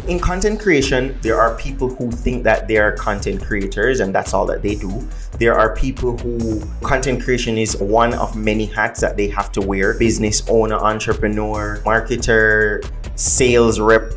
In content creation, there are people who think that they are content creators and that's all that they do. There are people who content creation is one of many hats that they have to wear. Business owner, entrepreneur, marketer, sales rep,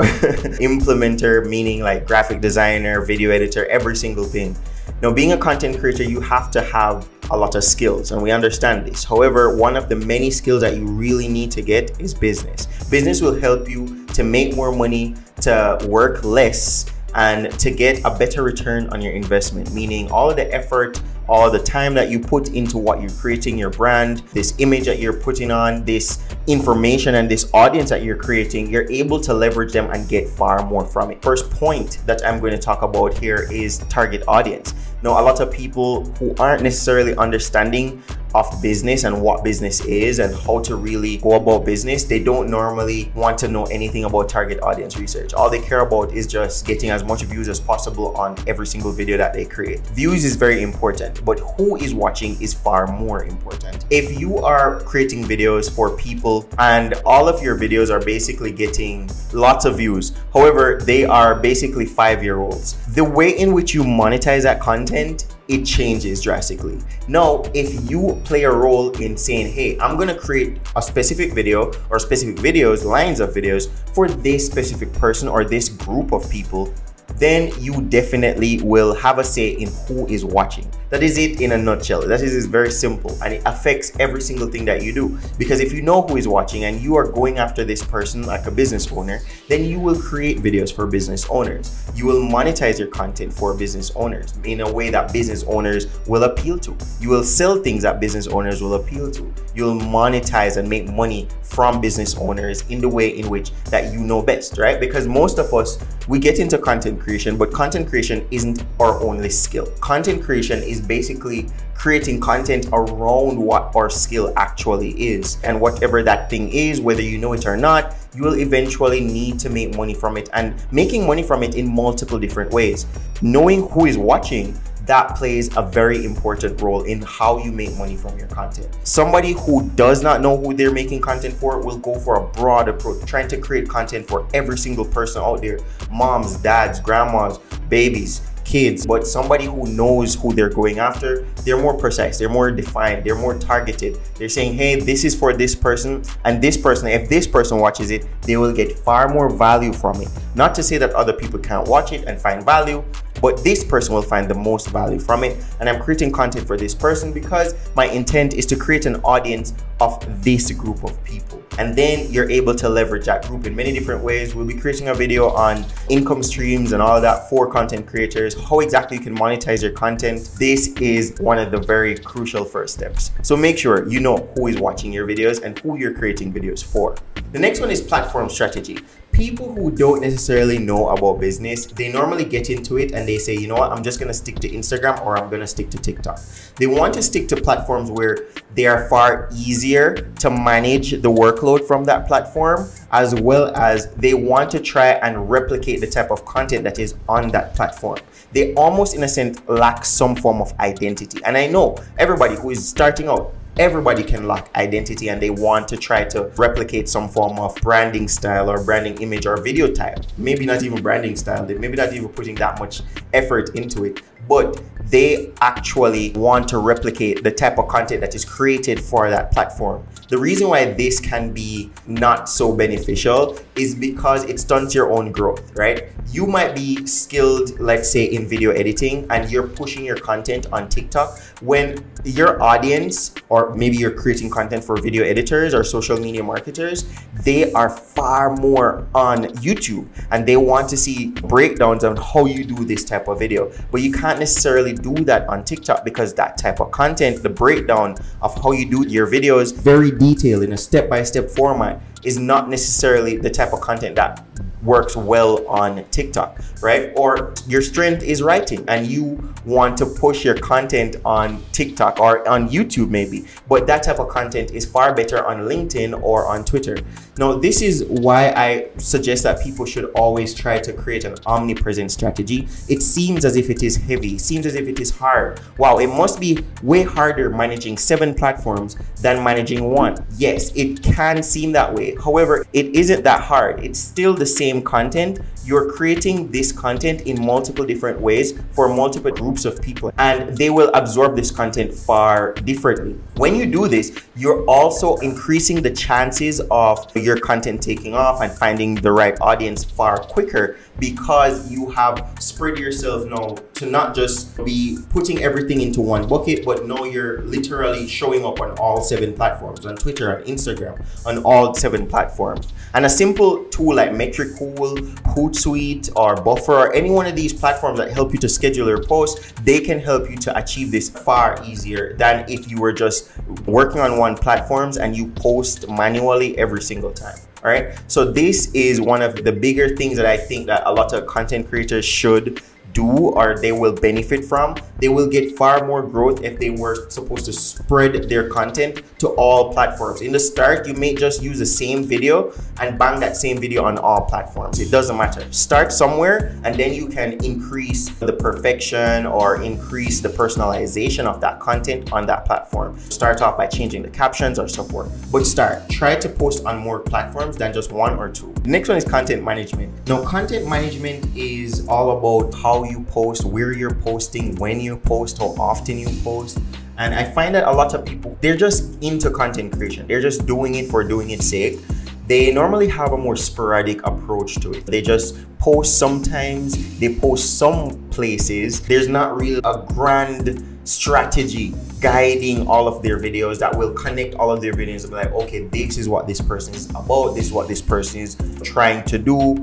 implementer, meaning like graphic designer, video editor, every single thing. Now, being a content creator, you have to have a lot of skills, and we understand this. However, one of the many skills that you really need to get is business. Business will help you to make more money, to work less, and to get a better return on your investment, meaning all of the effort, all the time that you put into what you're creating, your brand, this image that you're putting on, this information and this audience that you're creating, you're able to leverage them and get far more from it. First point that I'm going to talk about here is target audience. Now, a lot of people who aren't necessarily understanding of business and what business is and how to really go about business, they don't normally want to know anything about target audience research. All they care about is just getting as much views as possible on every single video that they create. Views is very important, but who is watching is far more important. If you are creating videos for people and all of your videos are basically getting lots of views, however, they are basically 5-year-olds, the way in which you monetize that content, it changes drastically. Now, if you play a role in saying, hey, I'm gonna create a specific video or specific videos, lines of videos for this specific person or this group of people, then you definitely will have a say in who is watching. That is it in a nutshell. That is very simple, and it affects every single thing that you do. Because if you know who is watching and you are going after this person like a business owner, then you will create videos for business owners. You will monetize your content for business owners in a way that business owners will appeal to. You will sell things that business owners will appeal to. You'll monetize and make money from business owners in the way in which that you know best, right? Because most of us, we get into content creation, but content creation isn't our only skill. Content creation is basically creating content around what our skill actually is. And whatever that thing is, whether you know it or not, you will eventually need to make money from it, and making money from it in multiple different ways. Knowing who is watching, that plays a very important role in how you make money from your content. Somebody who does not know who they're making content for will go for a broad approach, trying to create content for every single person out there, moms, dads, grandmas, babies, kids. But somebody who knows who they're going after, they're more precise, they're more defined, they're more targeted. They're saying, hey, this is for this person, and this person, if this person watches it, they will get far more value from it. Not to say that other people can't watch it and find value, but this person will find the most value from it. And I'm creating content for this person because my intent is to create an audience of this group of people. And then you're able to leverage that group in many different ways. We'll be creating a video on income streams and all of that for content creators, how exactly you can monetize your content. This is one of the very crucial first steps. So make sure you know who is watching your videos and who you're creating videos for. The next one is platform strategy. People who don't necessarily know about business, they normally get into it and they say, you know what, I'm just gonna stick to Instagram or I'm gonna stick to TikTok. They want to stick to platforms where they are far easier to manage the workload from that platform, as well as they want to try and replicate the type of content that is on that platform. They almost, in a sense, lack some form of identity. And I know everybody who is starting out, everybody can lack identity and they want to try to replicate some form of branding style or branding image or video type. Maybe not even branding style, maybe not even putting that much effort into it, but they actually want to replicate the type of content that is created for that platform. The reason why this can be not so beneficial is because it stunts your own growth, right? You might be skilled, let's say, in video editing, and you're pushing your content on TikTok when your audience, or maybe you're creating content for video editors or social media marketers, they are far more on YouTube and they want to see breakdowns on how you do this type of video. But you can't necessarily do that on TikTok because that type of content, the breakdown of how you do your videos, very detailed in a step-by-step format, is not necessarily the type of content that works well on TikTok, right? Or your strength is writing and you want to push your content on TikTok or on YouTube maybe, but that type of content is far better on LinkedIn or on Twitter. Now, this is why I suggest that people should always try to create an omnipresent strategy. It seems as if it is heavy, it seems as if it is hard. Wow, it must be way harder managing 7 platforms than managing 1. Yes, it can seem that way. it. However, it isn't that hard. It's still the same content. You're creating this content in multiple different ways for multiple groups of people, and they will absorb this content far differently. When you do this, you're also increasing the chances of your content taking off and finding the right audience far quicker, because you have spread yourself now to not just be putting everything into one bucket, but now you're literally showing up on all 7 platforms, on Twitter, on Instagram, on all 7 platforms. And a simple tool like Metricool, Hootsuite, or Buffer, or any one of these platforms that help you to schedule your posts, they can help you to achieve this far easier than if you were just working on one platforms and you post manually every single time. All right, so this is one of the bigger things that I think that a lot of content creators should do, or they will benefit from. They will get far more growth if they were supposed to spread their content to all platforms. In the start, you may just use the same video and bang that same video on all platforms. It doesn't matter. Start somewhere, and then you can increase the perfection or increase the personalization of that content on that platform. Start off by changing the captions or so forth, but try to post on more platforms than just 1 or 2. The next one is content management. Now, content management is all about how you post, where you're posting, when you post, how often you post. And I find that a lot of people, they're just into content creation. They're just doing it for doing its sake. They normally have a more sporadic approach to it. They just post sometimes, they post some places. There's not really a grand strategy guiding all of their videos that will connect all of their videos and be like, okay, this is what this person is about, this is what this person is trying to do.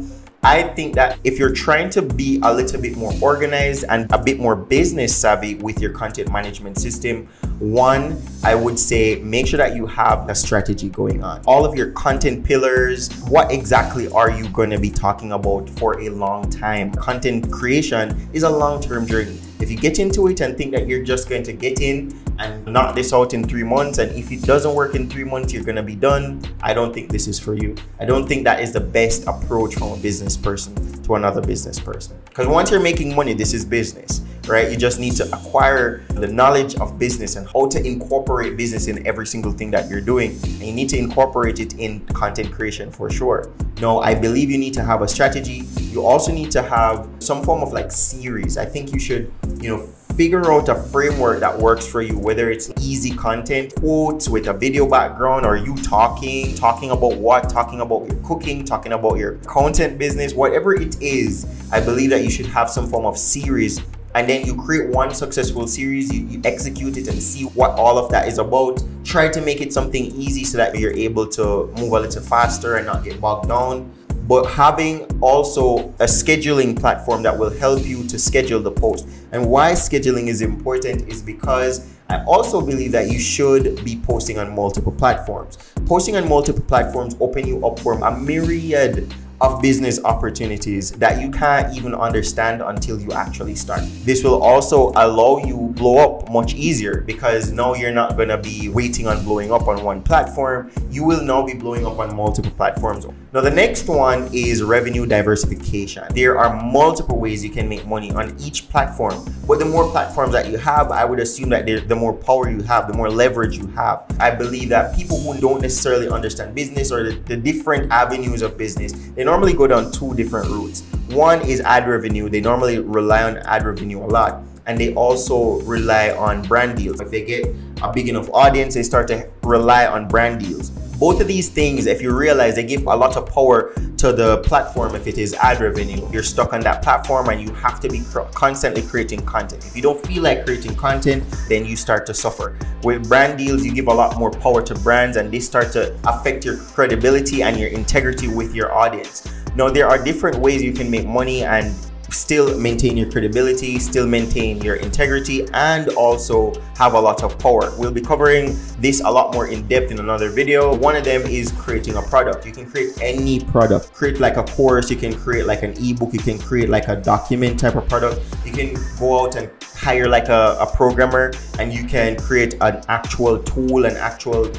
I think that if you're trying to be a little bit more organized and a bit more business savvy with your content management system, one, I would say make sure that you have a strategy going on. All of your content pillars, what exactly are you going to be talking about for a long time? Content creation is a long-term journey. If you get into it and think that you're just going to get in and knock this out in 3 months, and if it doesn't work in 3 months, you're going to be done, I don't think this is for you. I don't think that is the best approach from a business person to another business person. Because once you're making money, this is business, right? You just need to acquire the knowledge of business and how to incorporate business in every single thing that you're doing. And you need to incorporate it in content creation for sure. No, I believe you need to have a strategy. You also need to have some form of like series. I think you should, figure out a framework that works for you, whether it's easy content, quotes with a video background, or you talking about what, talking about your cooking, talking about your content business, whatever it is. I believe that you should have some form of series, and then you create one successful series, you execute it and see what all of that is about. Try to make it something easy so that you're able to move a little faster and not get bogged down. But having also a scheduling platform that will help you to schedule the post. And why scheduling is important is because I also believe that you should be posting on multiple platforms. Posting on multiple platforms open you up for a myriad of business opportunities that you can't even understand until you actually start. This will also allow you blow up much easier, because now you're not gonna be waiting on blowing up on one platform. You will now be blowing up on multiple platforms. Now the next one is revenue diversification. There are multiple ways you can make money on each platform, but the more platforms that you have, I would assume that the more power you have, the more leverage you have. I believe that people who don't necessarily understand business or the different avenues of business, they normally go down 2 different routes. One is ad revenue. They normally rely on ad revenue a lot, and they also rely on brand deals. If they get a big enough audience, they start to rely on brand deals. Both of these things, if you realize, they give a lot of power to the platform. If it is ad revenue, you're stuck on that platform and you have to be constantly creating content. If you don't feel like creating content, then you start to suffer. With brand deals, you give a lot more power to brands, and they start to affect your credibility and your integrity with your audience. Now, there are different ways you can make money and still maintain your credibility, still maintain your integrity, and also have a lot of power. We'll be covering this a lot more in depth in another video. One of them is creating a product. You can create any product. Create like a course, you can create like an ebook, you can create like a document type of product. You can go out and hire like a programmer, and you can create an actual tool, an actual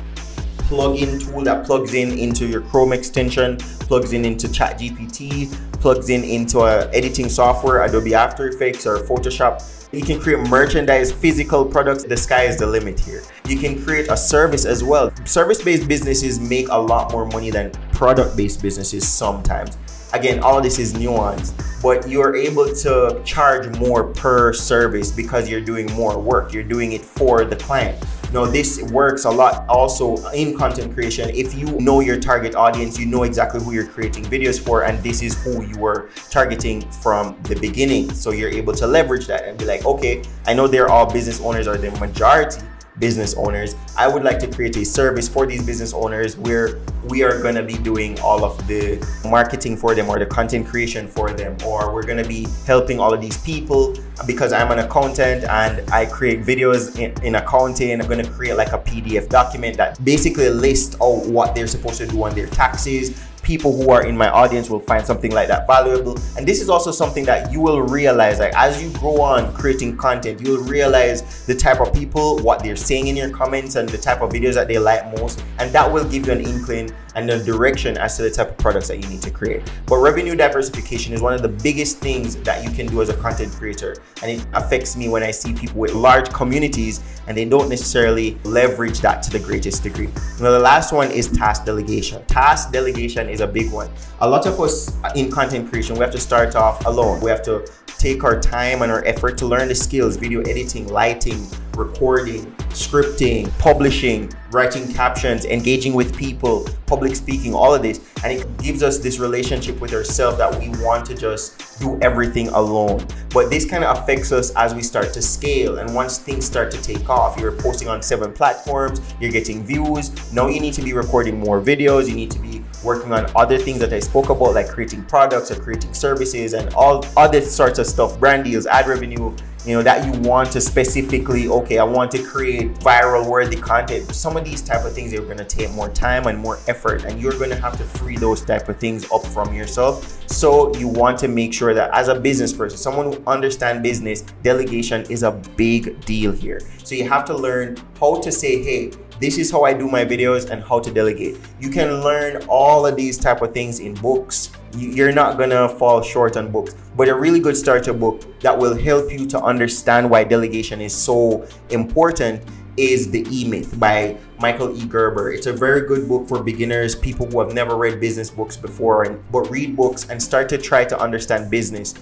plug-in tool that plugs in into your Chrome extension, plugs in into ChatGPT, plugs in into editing software, Adobe After Effects or Photoshop. You can create merchandise, physical products. The sky is the limit here. You can create a service as well. Service-based businesses make a lot more money than product-based businesses sometimes. Again, all of this is nuanced, but you're able to charge more per service because you're doing more work. You're doing it for the client. Now, this works a lot also in content creation. If you know your target audience, you know exactly who you're creating videos for, and this is who you were targeting from the beginning. So you're able to leverage that and be like, okay, I know they're all business owners or the majority business owners. I would like to create a service for these business owners where we are going to be doing all of the marketing for them or the content creation for them, or we're going to be helping all of these people because I'm an accountant and I create videos in accounting. I'm going to create like a PDF document that basically lists out what they're supposed to do on their taxes. People who are in my audience will find something like that valuable. And this is also something that you will realize, like as you go on creating content, you will realize the type of people, what they're saying in your comments and the type of videos that they like most. And that will give you an inkling and a direction as to the type of products that you need to create. But revenue diversification is one of the biggest things that you can do as a content creator. And it affects me when I see people with large communities and they don't necessarily leverage that to the greatest degree. Now, the last one is task delegation. Task delegation is a big one. A lot of us in content creation, we have to start off alone. We have to take our time and our effort to learn the skills, video editing, lighting, recording, scripting, publishing, writing captions, engaging with people, public speaking, all of this. And it gives us this relationship with ourselves that we want to just do everything alone. But this kind of affects us as we start to scale. And once things start to take off, you're posting on 7 platforms, you're getting views. Now you need to be recording more videos. You need to be working on other things that I spoke about, like creating products or creating services and all other sorts of stuff, brand deals, ad revenue, you know, that you want to specifically, okay, I want to create viral worthy content. Some of these type of things are going to take more time and more effort, and you're going to have to free those type of things up from yourself. So you want to make sure that as a business person, someone who understands business, delegation is a big deal here. So you have to learn how to say, hey, this is how I do my videos and how to delegate. You can learn all of these type of things in books. You're not gonna fall short on books, but a really good starter book that will help you to understand why delegation is so important is The E-Myth by Michael E. Gerber. It's a very good book for beginners, people who have never read business books before, but read books and start to try to understand business.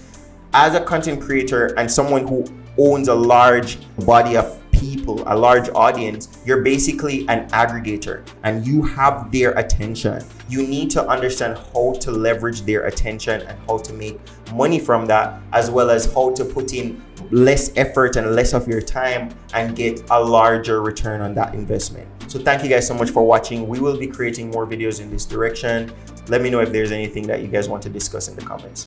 As a content creator and someone who owns a large body of people, a large audience, you're basically an aggregator and you have their attention. You need to understand how to leverage their attention and how to make money from that, as well as how to put in less effort and less of your time and get a larger return on that investment. So thank you guys so much for watching. We will be creating more videos in this direction. Let me know if there's anything that you guys want to discuss in the comments.